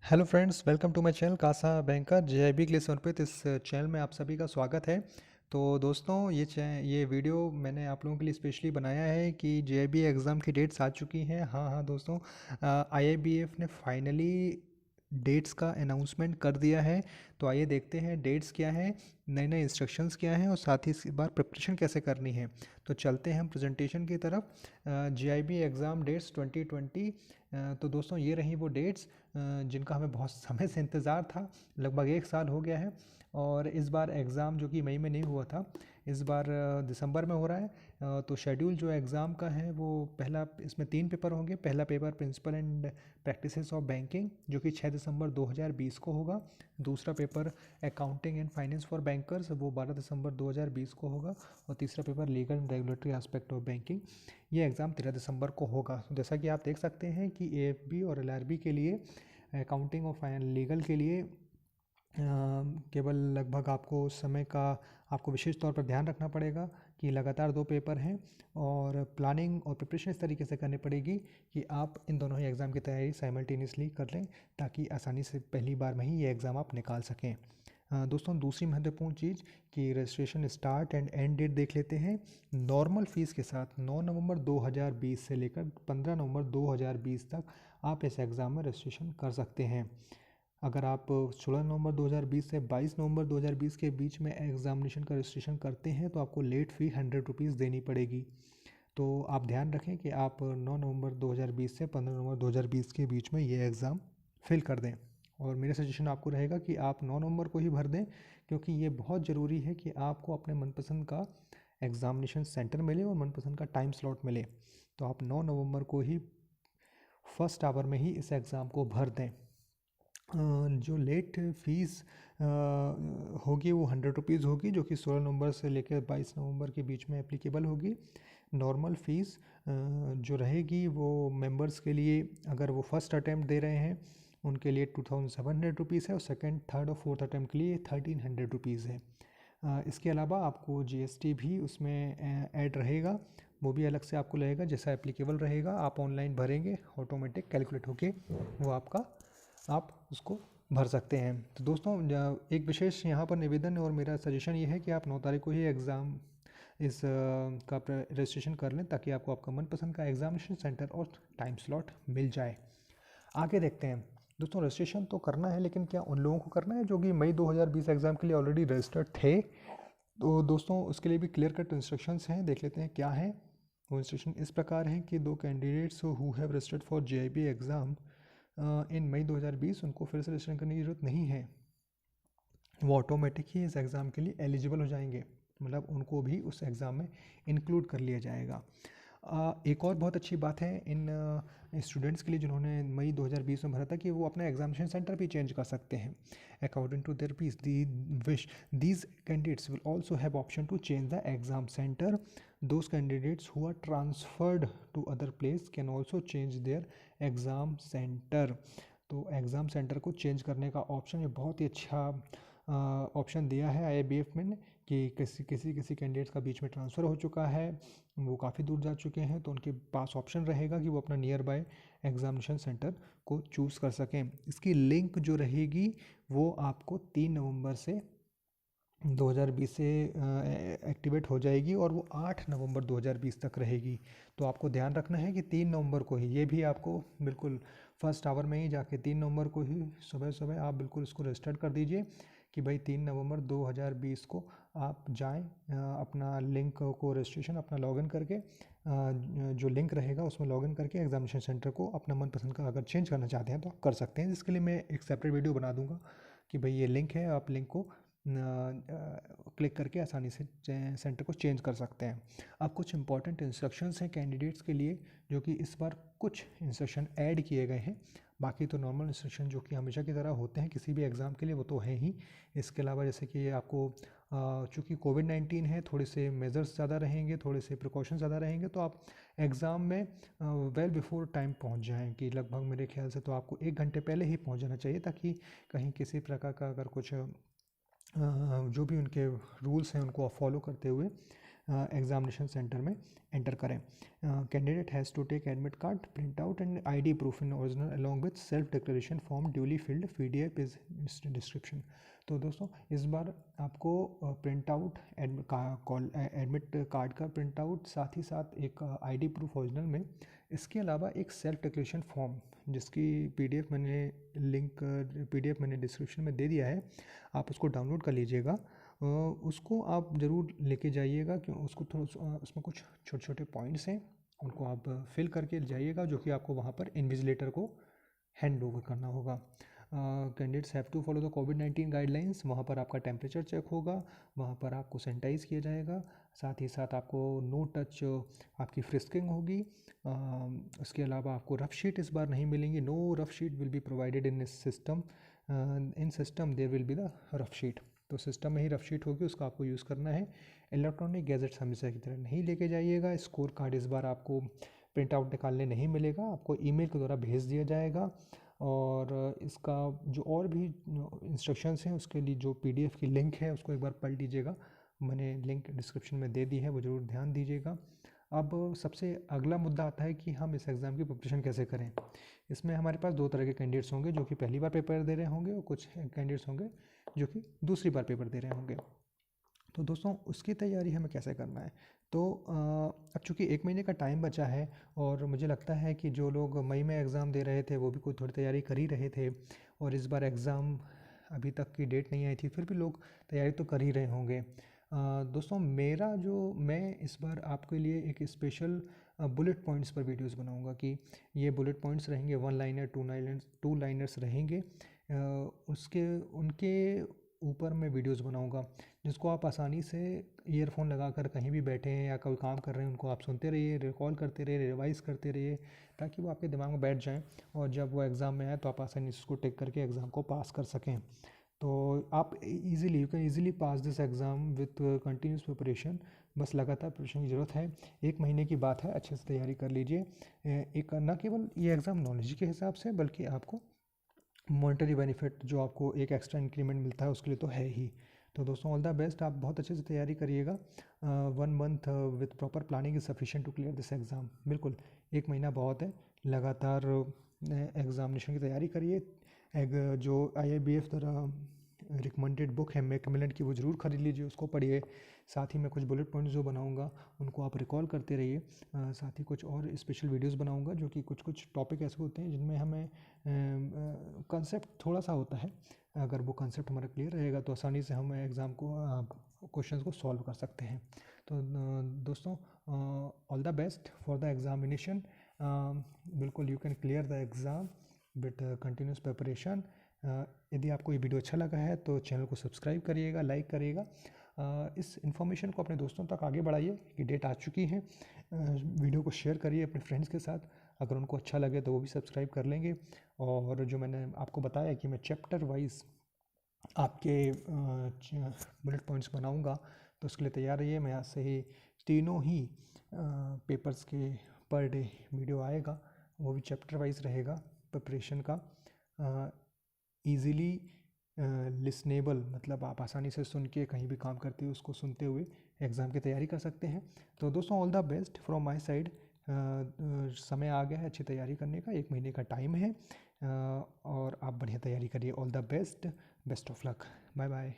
Hello friends, welcome to my channel CASA banker JAIIB के लिए समर्पित इस चैनल में आप सभी का स्वागत है। तो दोस्तों, ये वीडियो मैंने आप लोगों के लिए स्पेशली बनाया है कि जेआईबी एग्ज़ाम की डेट्स आ चुकी हैं। हाँ दोस्तों, आईआईबीएफ ने फाइनली डेट्स का अनाउंसमेंट कर दिया है। तो आइए देखते हैं डेट्स क्या है, नए नए इंस्ट्रक्शंस क्या हैं और साथ ही इस बार प्रिपरेशन कैसे करनी है। तो चलते हैं हम प्रेजेंटेशन की तरफ। JAIIB exam dates 2020। तो दोस्तों, ये रही वो डेट्स जिनका हमें बहुत समय से इंतज़ार था। लगभग 1 साल हो गया है। और इस बार एग्ज़ाम जो कि मई में नहीं हुआ था, इस बार दिसंबर में हो रहा है। तो शेड्यूल जो एग्ज़ाम का है वो पहला, इसमें 3 पेपर होंगे। पहला paper principle and practices of banking जो कि 6 दिसंबर 2020 को होगा। दूसरा paper accounting and finance for bankers, वो 12 दिसंबर 2020 को होगा। और तीसरा paper legal and regulatory aspect of banking, ये एग्ज़ाम 13 दिसंबर को होगा। तो जैसा कि आप देख सकते हैं कि एएफबी और एलआरबी के लिए, अकाउंटिंग और फाइनल लीगल के लिए केवल लगभग आपको समय का आपको विशेष तौर पर ध्यान रखना पड़ेगा कि लगातार 2 पेपर हैं। और प्लानिंग और प्रिपरेशन इस तरीके से करनी पड़ेगी कि आप इन दोनों ही एग्ज़ाम की तैयारी साइमल्टेनियसली कर लें, ताकि आसानी से पहली बार में ही ये एग्ज़ाम आप निकाल सकें। दोस्तों, दूसरी महत्वपूर्ण चीज़ कि registration start and end date देख लेते हैं। नॉर्मल फ़ीस के साथ 9 नवंबर 2020 से लेकर 15 नवंबर 2020 तक आप इस एग्ज़ाम में रजिस्ट्रेशन कर सकते हैं। अगर आप 16 नवंबर 2020 से 22 नवंबर 2020 के बीच में एग्ज़ामिनेशन का रजिस्ट्रेशन करते हैं तो आपको लेट फ़ी 100 रुपीज़ देनी पड़ेगी। तो आप ध्यान रखें कि आप 9 नवंबर 2020 से 15 नवंबर 2020 के बीच में ये एग्ज़ाम फिल कर दें। और मेरा सजेशन आपको रहेगा कि आप 9 नवंबर को ही भर दें, क्योंकि ये बहुत ज़रूरी है कि आपको अपने मनपसंद का एग्ज़ामिनेशन सेंटर मिले और मनपसंद का टाइम स्लॉट मिले। तो आप 9 नवंबर को ही फर्स्ट आवर में ही इस एग्ज़ाम को भर दें। जो लेट फ़ीस होगी वो 100 रुपीज़ होगी, जो कि 16 नवंबर से लेकर 22 नवंबर के बीच में एप्लीकेबल होगी। नॉर्मल फ़ीस जो रहेगी वो मेंबर्स के लिए, अगर वो फर्स्ट अटैम्प्ट दे रहे हैं उनके लिए 2700 रुपीज़ है, और सेकंड, थर्ड और फोर्थ अटैम्प्ट के लिए 1300 रुपीज़ है। इसके अलावा आपको जीएसटी भी उसमें ऐड रहेगा, वो भी अलग से आपको लगेगा। जैसा एप्लीकेबल रहेगा आप ऑनलाइन भरेंगे, ऑटोमेटिक कैलकुलेट होके वो आपका, आप उसको भर सकते हैं। तो दोस्तों, एक विशेष यहाँ पर निवेदन और मेरा सजेशन ये है कि आप 9 तारीख को ही एग्ज़ाम का रजिस्ट्रेशन कर लें, ताकि आपको आपका मनपसंद का एग्ज़ामिनेशन सेंटर और टाइम स्लॉट मिल जाए। आगे देखते हैं दोस्तों, रजिस्ट्रेशन तो करना है, लेकिन क्या उन लोगों को करना है जो कि मई 2020 एग्ज़ाम के लिए ऑलरेडी रजिस्टर्ड थे? तो दोस्तों, उसके लिए भी क्लियर कट इंस्ट्रक्शंस हैं, देख लेते हैं क्या है। वो इंस्ट्रक्शन इस प्रकार हैं कि दो candidates who have registered for JAIIB exam in May 2020, उनको फिर से रजिस्टर करने की ज़रूरत नहीं है। वो ऑटोमेटिक ही इस एग्ज़ाम के लिए एलिजिबल हो जाएंगे, मतलब उनको भी उस एग्ज़ाम में इंक्लूड कर लिया जाएगा। एक और बहुत अच्छी बात है इन स्टूडेंट्स के लिए जिन्होंने मई 2020 में भरा था, कि वो अपना एग्जामिनेशन सेंटर भी चेंज कर सकते हैं according to their piece the wish. These candidates will also have option to change the exam centre. Those candidates who are transferred to other place can also change their exam centre. तो exam centre को change करने का option, ये बहुत ही अच्छा option दिया है IIBF में, कि किसी कैंडिडेट्स का बीच में ट्रांसफ़र हो चुका है, वो काफ़ी दूर जा चुके हैं, तो उनके पास ऑप्शन रहेगा कि वो अपना नियर बाय एग्ज़ामिनेशन सेंटर को चूज़ कर सकें। इसकी लिंक जो रहेगी वो आपको 3 नवंबर से 2020 से एक्टिवेट हो जाएगी, और वो 8 नवंबर 2020 तक रहेगी। तो आपको ध्यान रखना है कि 3 नवंबर को ही, ये भी आपको बिल्कुल फर्स्ट आवर में ही जाके 3 नवंबर को ही सुबह सुबह आप बिल्कुल इसको रजिस्टर कर दीजिए कि भाई 3 नवंबर 2020 को आप जाएं, अपना लिंक को रजिस्ट्रेशन अपना लॉगिन करके, जो लिंक रहेगा उसमें लॉगिन करके एग्जामिनेशन सेंटर को अपना मनपसंद का अगर चेंज करना चाहते हैं तो आप कर सकते हैं। इसके लिए मैं एक सेपरेट वीडियो बना दूंगा कि भाई ये लिंक है, आप लिंक को क्लिक करके आसानी से सेंटर को चेंज कर सकते हैं। अब कुछ इंपॉर्टेंट इंस्ट्रक्शंस हैं कैंडिडेट्स के लिए, जो कि इस बार कुछ इंस्ट्रक्शन ऐड किए गए हैं। बाकी तो नॉर्मल इंस्ट्रक्शन जो कि हमेशा की तरह होते हैं किसी भी एग्ज़ाम के लिए, वो तो हैं ही। इसके अलावा जैसे कि आपको, चूँकि कोविड-19 है, थोड़े से मेजर्स ज़्यादा रहेंगे, थोड़े से प्रिकॉशन ज़्यादा रहेंगे, तो आप एग्ज़ाम में वेल बिफोर टाइम पहुंच जाएं, कि लगभग मेरे ख्याल से तो आपको 1 घंटे पहले ही पहुंच जाना चाहिए, ताकि कहीं किसी प्रकार का अगर कुछ जो भी उनके रूल्स हैं उनको आप फॉलो करते हुए एग्जामिनेशन सेंटर में एंटर करें। Candidate has to take admit card print out and ID proof in original along with self declaration form duly filled PDF is description. तो दोस्तों इस बार आपको प्रिंट आउट एडमिट कार्ड का प्रिंट आउट, साथ ही साथ एक ID प्रूफ ओरिजिनल में, इसके अलावा एक सेल्फ डिक्लेरेशन फॉर्म जिसकी PDF मैंने डिस्क्रिप्शन में दे दिया है, आप उसको डाउनलोड कर लीजिएगा। उसको आप ज़रूर लेके जाइएगा, क्यों उसको थोड़ा उसमें कुछ छोटे छोटे पॉइंट्स हैं, उनको आप फिल करके जाइएगा, जो कि आपको वहाँ पर इन्विजिलेटर को हैंड ओवर करना होगा। Candidates have to follow the कोविड-19 गाइडलाइंस। वहाँ पर आपका टेम्परेचर चेक होगा, वहाँ पर आपको सैनिटाइज़ किया जाएगा, साथ ही साथ आपको नो टच आपकी फ्रिस्किंग होगी। उसके अलावा आपको रफ शीट इस बार नहीं मिलेंगी। No rough sheet will be provided in system. In system there will be the rough sheet. तो सिस्टम में ही रफ शीट होगी, उसका आपको यूज़ करना है। इलेक्ट्रॉनिक गैजेट्स हमेशा की तरह नहीं लेके जाइएगा। स्कोर कार्ड इस बार आपको प्रिंट आउट निकालने नहीं मिलेगा, आपको ईमेल के द्वारा भेज दिया जाएगा। और इसका जो और भी इंस्ट्रक्शंस हैं, उसके लिए जो PDF की लिंक है उसको एक बार पढ़ लीजिएगा, मैंने लिंक डिस्क्रिप्शन में दे दी है, वो ज़रूर ध्यान दीजिएगा। अब सबसे अगला मुद्दा आता है कि हम इस एग्ज़ाम की प्रिपरेशन कैसे करें। इसमें हमारे पास दो तरह के कैंडिडेट्स होंगे, जो कि पहली बार पेपर दे रहे होंगे, और कुछ कैंडिडेट्स होंगे जो कि दूसरी बार पेपर दे रहे होंगे। तो दोस्तों उसकी तैयारी हमें कैसे करना है। तो अब चूँकि 1 महीने का टाइम बचा है, और मुझे लगता है कि जो लोग मई में एग्ज़ाम दे रहे थे वो भी कोई थोड़ी तैयारी कर ही रहे थे, और इस बार एग्ज़ाम अभी तक की डेट नहीं आई थी, फिर भी लोग तैयारी तो कर ही रहे होंगे। दोस्तों मैं इस बार आपके लिए एक स्पेशल बुलेट पॉइंट्स पर वीडियोस बनाऊंगा, कि ये बुलेट पॉइंट्स रहेंगे, 1 लाइनर, 2 लाइनर्स रहेंगे। उसके उनके ऊपर मैं वीडियोस बनाऊंगा, जिसको आप आसानी से ईयरफोन लगाकर कहीं भी बैठे हैं या कोई काम कर रहे हैं, उनको आप सुनते रहिए, रिकॉल करते रहिए, रिवाइज करते रहिए, ताकि वो आपके दिमाग में बैठ जाएं, और जब वो एग्ज़ाम में आए तो आप आसानी से उसको टिक करके एग्ज़ाम को पास कर सकें। तो आप you can easily pass this exam with continuous preparation. बस लगातार प्रिपरेशन की ज़रूरत है। 1 महीने की बात है, अच्छे से तैयारी कर लीजिए। एक न केवल ये एग्ज़ाम नॉलेज के हिसाब से, बल्कि आपको मॉनेटरी बेनिफिट जो आपको एक एक्स्ट्रा इंक्रीमेंट मिलता है उसके लिए तो है ही। तो दोस्तों ऑल द बेस्ट, आप बहुत अच्छे से तैयारी करिएगा। 1 month with proper planning is sufficient to clear this exam. बिल्कुल 1 महीना बहुत है, लगातार एग्ज़ामिनेशन की तैयारी करिए। जो IIBF द्वारा रिकमेंडेड बुक है मैकमिलन की, वो ज़रूर खरीद लीजिए, उसको पढ़िए। साथ ही मैं कुछ बुलेट पॉइंट्स जो बनाऊंगा उनको आप रिकॉल करते रहिए। साथ ही कुछ और स्पेशल वीडियोस बनाऊंगा, जो कि कुछ कुछ टॉपिक ऐसे होते हैं जिनमें हमें कंसेप्ट थोड़ा सा होता है। अगर वो कंसेप्ट हमारा क्लियर रहेगा तो आसानी से हम एग्ज़ाम को क्वेश्चंस को सॉल्व कर सकते हैं। तो दोस्तों all the best for the examination. बिल्कुल you can clear the exam with continuous preparation. यदि आपको ये वीडियो अच्छा लगा है तो चैनल को सब्सक्राइब करिएगा, लाइक करिएगा। इस इन्फॉर्मेशन को अपने दोस्तों तक आगे बढ़ाइए कि डेट आ चुकी है। वीडियो को शेयर करिए अपने फ्रेंड्स के साथ, अगर उनको अच्छा लगे तो वो भी सब्सक्राइब कर लेंगे। और जो मैंने आपको बताया कि मैं चैप्टर वाइज आपके बुलेट पॉइंट्स बनाऊंगा, तो उसके लिए तैयार रहिए। मैं आज से ही तीनों ही पेपर्स के पर डे वीडियो आएगा, वो भी चैप्टर वाइज रहेगा प्रिपरेशन का। ईज़िली लिसनेबल, मतलब आप आसानी से सुन के कहीं भी काम करते हुए उसको सुनते हुए एग्ज़ाम की तैयारी कर सकते हैं। तो दोस्तों all the best from my side. समय आ गया है अच्छी तैयारी करने का, 1 महीने का टाइम है, और आप बढ़िया तैयारी करिए। All the best, best of luck, bye bye.